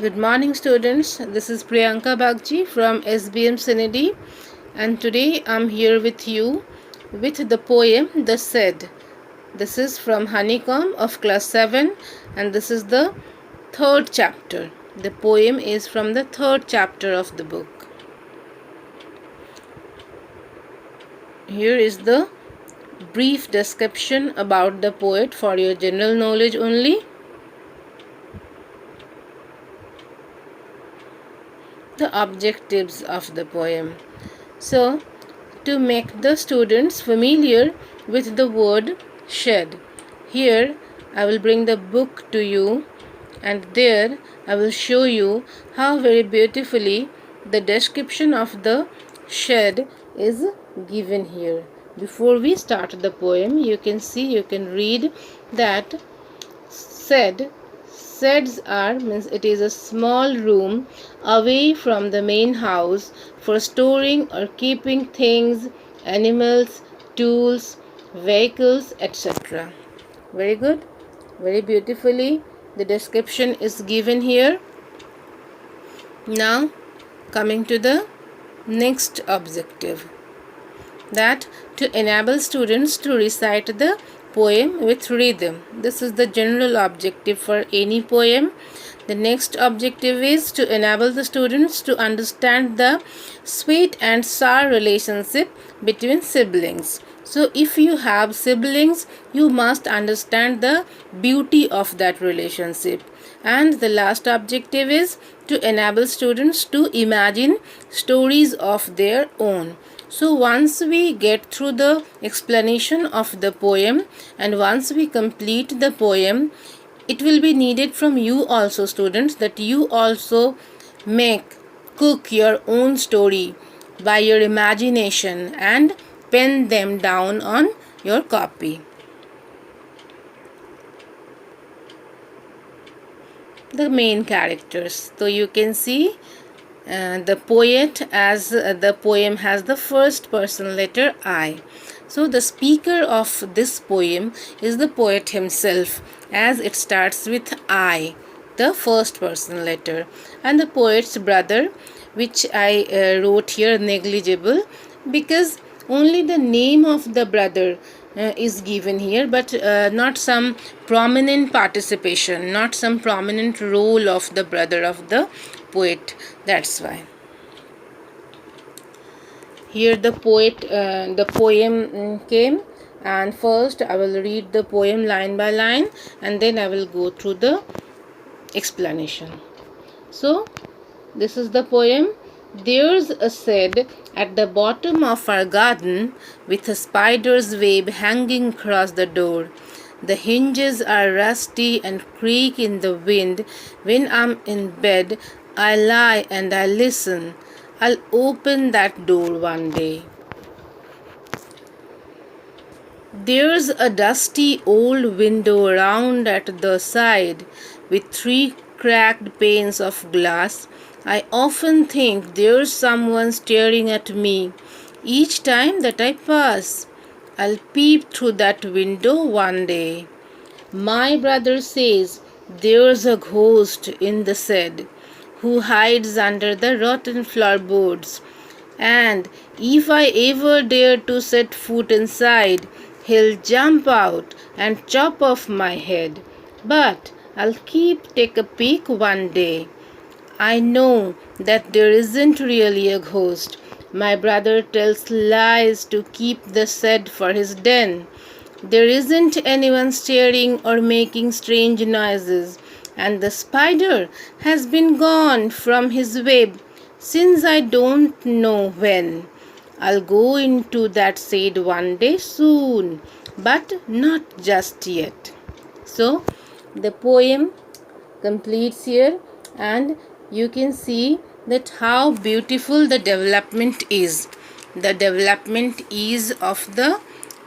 Good morning, students. This is Priyanka Bagji from SBM Sinidi, and today I'm here with you with the poem The Said. This is from Honeycomb of class 7, and this is the third chapter. The poem is from the third chapter of the book. Here is the brief description about the poet for your general knowledge only. The objectives of the poem. So, to make the students familiar with the word shed, here I will bring the book to you, and there I will show you how very beautifully the description of the shed is given here. Before we start the poem, you can read that sheds means it is a small room away from the main house for storing or keeping things, animals, tools, vehicles, etc. Very good. Very beautifully the description is given here. Now coming to the next objective, that to enable students to recite the poem with rhythm. This is the general objective for any poem. The next objective is to enable the students to understand the sweet and sour relationship between siblings. So if you have siblings, you must understand the beauty of that relationship. And the last objective is to enable students to imagine stories of their own. So once we get through the explanation of the poem and once we complete the poem, it will be needed from you also, students, that you also cook your own story by your imagination and pen them down on your copy. The main characters. So you can see the poet, as the poem has the first person letter I. So the speaker of this poem is the poet himself, as it starts with I, the first person letter, and the poet's brother, which I wrote here negligible because only the name of the brother is given here, but not some prominent participation, not some prominent role of the brother of the poet. That's why here the poem came, and first I will read the poem line by line and then I will go through the explanation. So this is the poem. There's a shed at the bottom of our garden with a spider's web hanging across the door. The hinges are rusty and creak in the wind. When I'm in bed, I lie and I listen. I'll open that door one day. There's a dusty old window round at the side with 3 cracked panes of glass. I often think there's someone staring at me each time that I pass. I'll peep through that window one day. My brother says there's a ghost in the shed who hides under the rotten floorboards, and if I ever dare to set foot inside, he'll jump out and chop off my head. But I'll take a peek one day. I know that there isn't really a ghost. My brother tells lies to keep the shed for his den. There isn't anyone staring or making strange noises, and the spider has been gone from his web since I don't know when. I'll go into that shade one day soon, but not just yet. So the poem completes here, and you can see that how beautiful the development is. The development is of the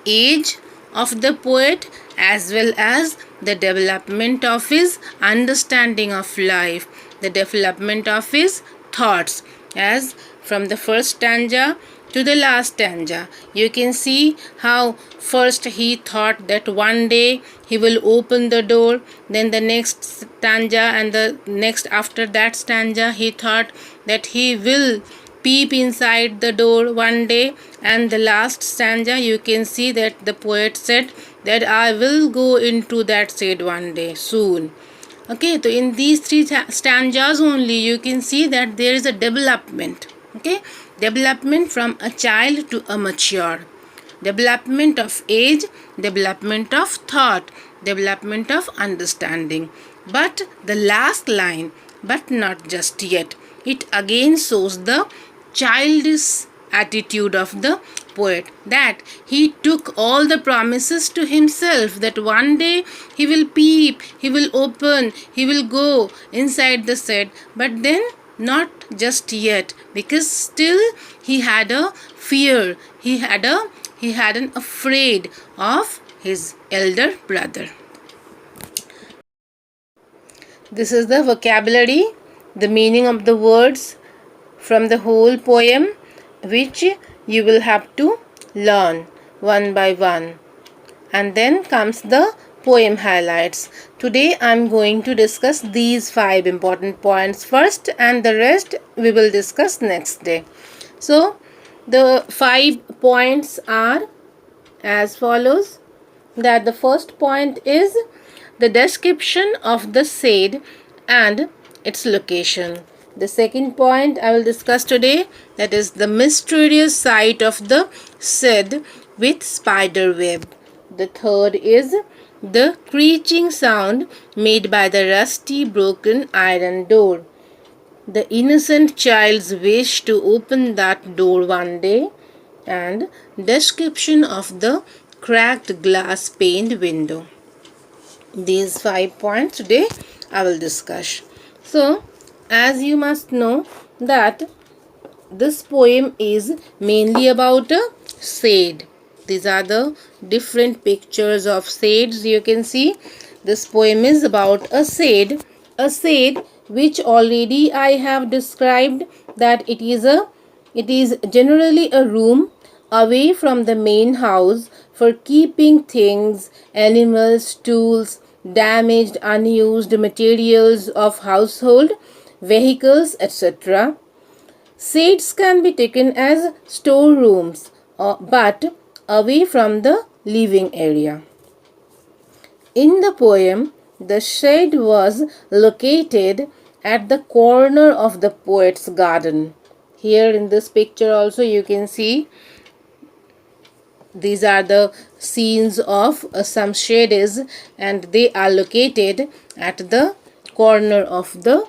age of the poet as well as the development of his understanding of life, the development of his thoughts, as from the first stanza to the last stanza. You can see how first he thought that one day he will open the door, then the next stanza and the next after that stanza he thought that he will peep inside the door one day, and the last stanza you can see that the poet said that I will go into that shade one day soon. Okay, so in these three stanzas only you can see that there is a development. Okay, development from a child to a mature, development of age, development of thought, development of understanding. But the last line, but not just yet, it again shows the childish attitude of the poet, that he took all the promises to himself that one day he will peep, he will open, he will go inside the shed, but then not just yet, because still he had a fear, he had an afraid of his elder brother. This is the vocabulary, the meaning of the words from the whole poem, which you will have to learn one by one. And then comes the poem highlights. Today I am going to discuss these 5 important points first, and the rest we will discuss next day. So the 5 points are as follows: that the first point is the description of the shade and its location. The second point I will discuss today, that is the mysterious sight of the shed with spider web. The third is the creaking sound made by the rusty broken iron door. The innocent child's wish to open that door one day, and description of the cracked glass paned window. These 5 points today I will discuss. So, as you must know that this poem is mainly about a shade. These are the different pictures of shades you can see. This poem is about a shade which already I have described that it is generally a room away from the main house for keeping things, animals, tools, damaged, unused materials of household, vehicles, etc. Shades can be taken as storerooms, but away from the living area. In the poem, the shed was located at the corner of the poet's garden. Here in this picture also you can see these are the scenes of some shades, and they are located at the corner of the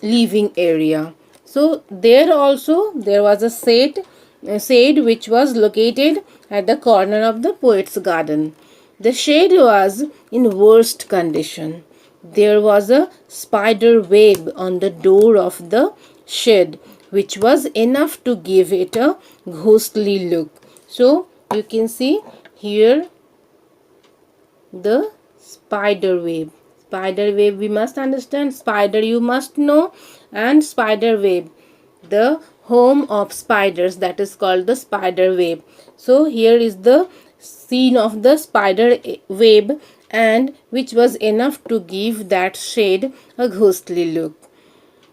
living area. So there also there was a shade which was located at the corner of the poet's garden. The shade was in worst condition. There was a spider web on the door of the shed, which was enough to give it a ghostly look. So you can see here the spider web. Spider web, we must understand. Spider you must know, and spider web, the home of spiders, that is called the spider web. So here is the scene of the spider web, and which was enough to give that shade a ghostly look.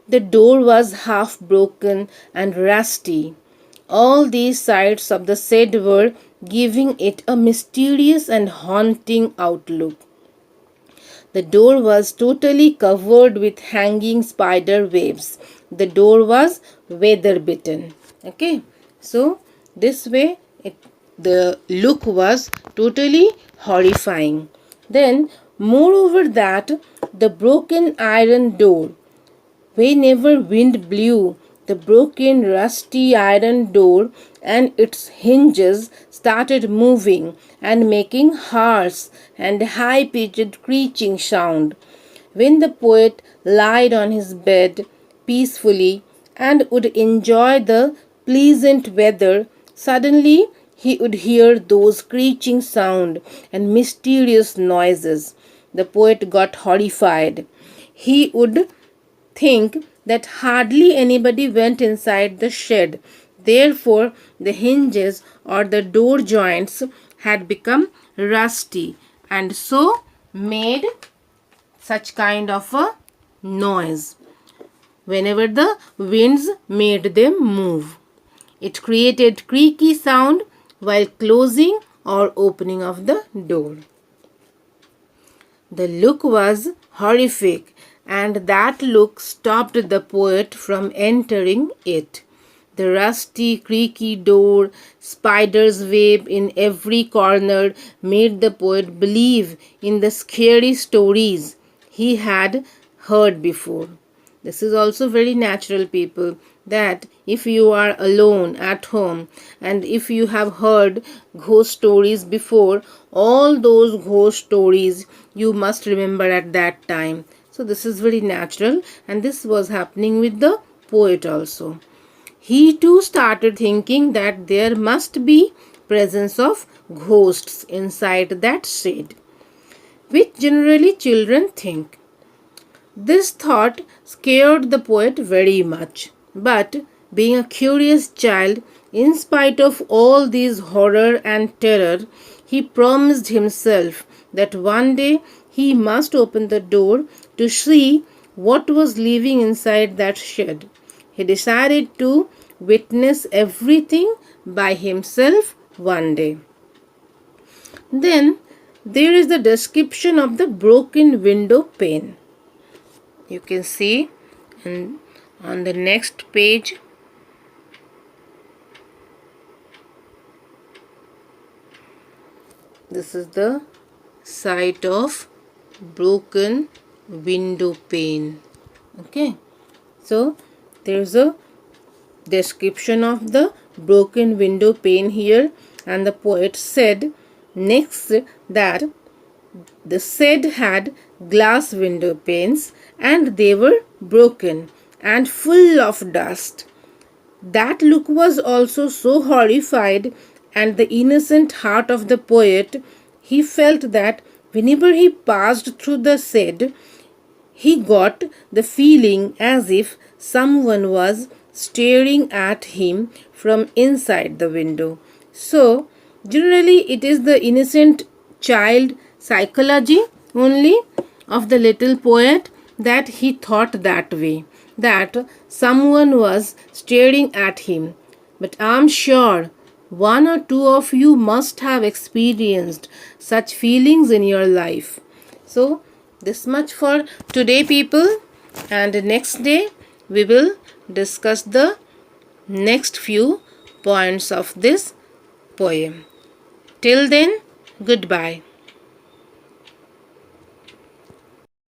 The door was half broken and rusty. All these sides of the shed were giving it a mysterious and haunting outlook. The door was totally covered with hanging spider webs. The door was weather bitten. Okay, so this way the look was totally horrifying. Then, moreover, that the broken iron door, whenever wind blew, the broken rusty iron door and its hinges started moving and making harsh and high-pitched creaking sound. When the poet lied on his bed peacefully and would enjoy the pleasant weather, suddenly he would hear those screeching sound and mysterious noises. The poet got horrified. He would think that hardly anybody went inside the shed. Therefore, the hinges or the door joints had become rusty and so made such kind of a noise whenever the winds made them move. It created creaky sound while closing or opening of the door. The look was horrific, and that look stopped the poet from entering it. The rusty, creaky door, spider's web in every corner made the poet believe in the scary stories he had heard before. This is also very natural, people, that if you are alone at home and if you have heard ghost stories before, all those ghost stories you must remember at that time. So this is very natural, and this was happening with the poet also. He too started thinking that there must be presence of ghosts inside that shed, which generally children think. This thought scared the poet very much, but being a curious child, in spite of all these horror and terror, he promised himself that one day he must open the door to see what was living inside that shed. He decided to witness everything by himself one day. Then there is the description of the broken window pane. You can see on the next page. This is the sight of broken window pane. Okay, so there is a description of the broken window pane here, and the poet said next that the shed had glass window panes and they were broken and full of dust. That look was also so horrified, and the innocent heart of the poet, he felt that whenever he passed through the shed, he got the feeling as if someone was staring at him from inside the window. So, generally, it is the innocent child psychology only of the little poet that he thought that way, that someone was staring at him. But I'm sure one or two of you must have experienced such feelings in your life. So, this much for today, people, and next day we will discuss the next few points of this poem. Till then, goodbye.